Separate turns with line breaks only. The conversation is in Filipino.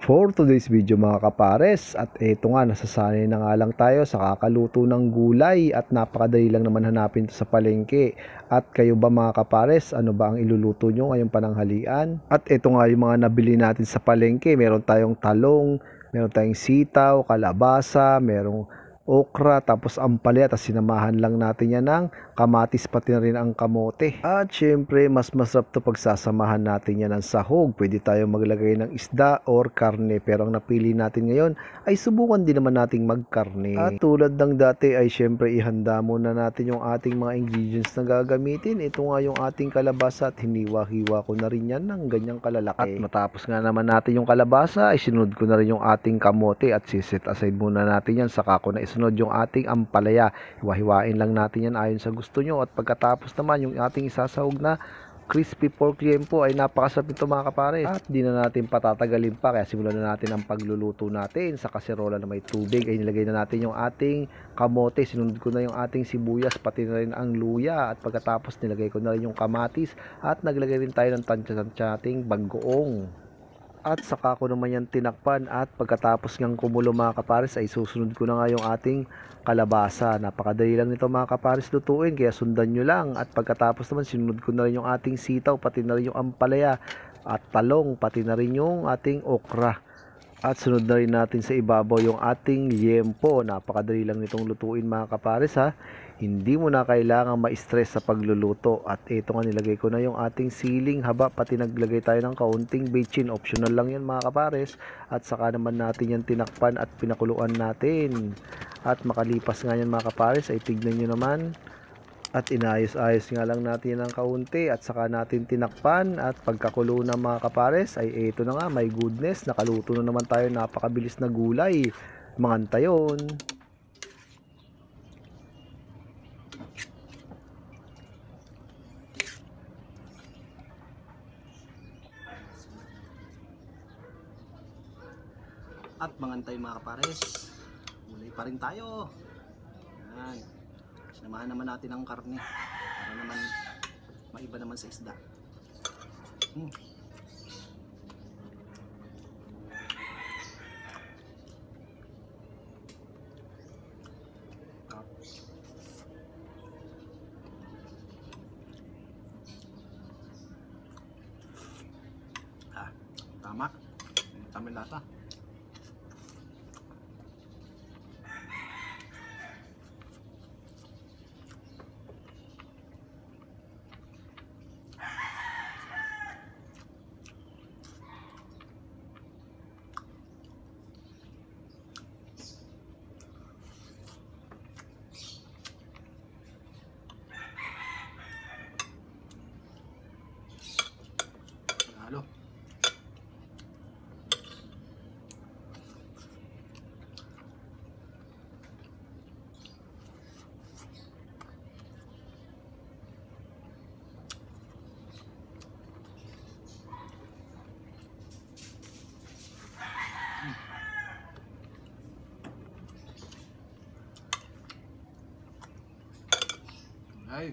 For today's video mga kapares, at eto nga, nasasanay na nga lang tayo sa kakaluto ng gulay at napakadali lang naman hanapin to sa palengke. At kayo ba mga kapares, ano ba ang iluluto nyo ngayong pananghalian? At eto nga yung mga nabili natin sa palengke, meron tayong talong, meron tayong sitaw, kalabasa, merong okra, tapos ampalaya, tapos sinamahan lang natin yan ng kamatis, pati na rin ang kamote. At syempre, mas masarap to pagsasamahan natin yan ng sahog. Pwede tayo maglagay ng isda or karne, pero ang napili natin ngayon ay subukan din naman nating magkarne. At tulad ng dati ay syempre ihanda muna natin yung ating mga ingredients na gagamitin. Ito nga yung ating kalabasa at hiniwa-hiwa ko na rin yan ng ganyang kalalaki. At matapos nga naman natin yung kalabasa ay sinunod ko na rin yung ating kamote at siset aside muna natin yan. Saka ko na isunod yung ating ampalaya. Hiwa-hiwain lang natin yan ayon sa gusto nyo. At pagkatapos naman yung ating isasahog na crispy pork liempo ay napakasarap nito mga kapares. At di na natin patatagalin pa, kaya simulan na natin ang pagluluto natin. Sa kaserola na may tubig ay nilagay na natin yung ating kamote. Sinunod ko na yung ating sibuyas, pati na rin ang luya. At pagkatapos nilagay ko na rin yung kamatis at naglagay rin tayo ng tansya-tansya ating bagoong. At saka ko naman yan tinakpan, at pagkatapos ngang kumulo mga kapares ay susunod ko na nga yung ating kalabasa. Napakadali lang nito mga kapares lutuin, kaya sundan nyo lang. At pagkatapos naman sinunod ko na rin yung ating sitaw, pati na rin yung ampalaya at talong, pati na rin yung ating okra. At sunod na rin natin sa ibabaw yung ating liempo. Napakadali lang nitong lutuin mga kapares ha. Hindi mo na kailangan ma-stress sa pagluluto. At ito nga, nilagay ko na yung ating siling haba, pati naglagay tayo ng kaunting bechin. Optional lang yan mga kapares. At saka naman natin yan tinakpan at pinakuluan natin. At makalipas nga yan mga kapares ay tignan nyo naman. At inayos-ayos nga lang natin ng kaunti at saka natin tinakpan. At pagkakulo na mga kapares ay ito na nga, my goodness, nakaluto na naman tayo. Napakabilis na gulay. Manganta yun.
At mangantay mga kapares, gulay pa rin tayo. Yan. Sinamahan naman natin ang karne para naman maiba naman sa isda. Tama. Tama yung lasa. Halo. Ay.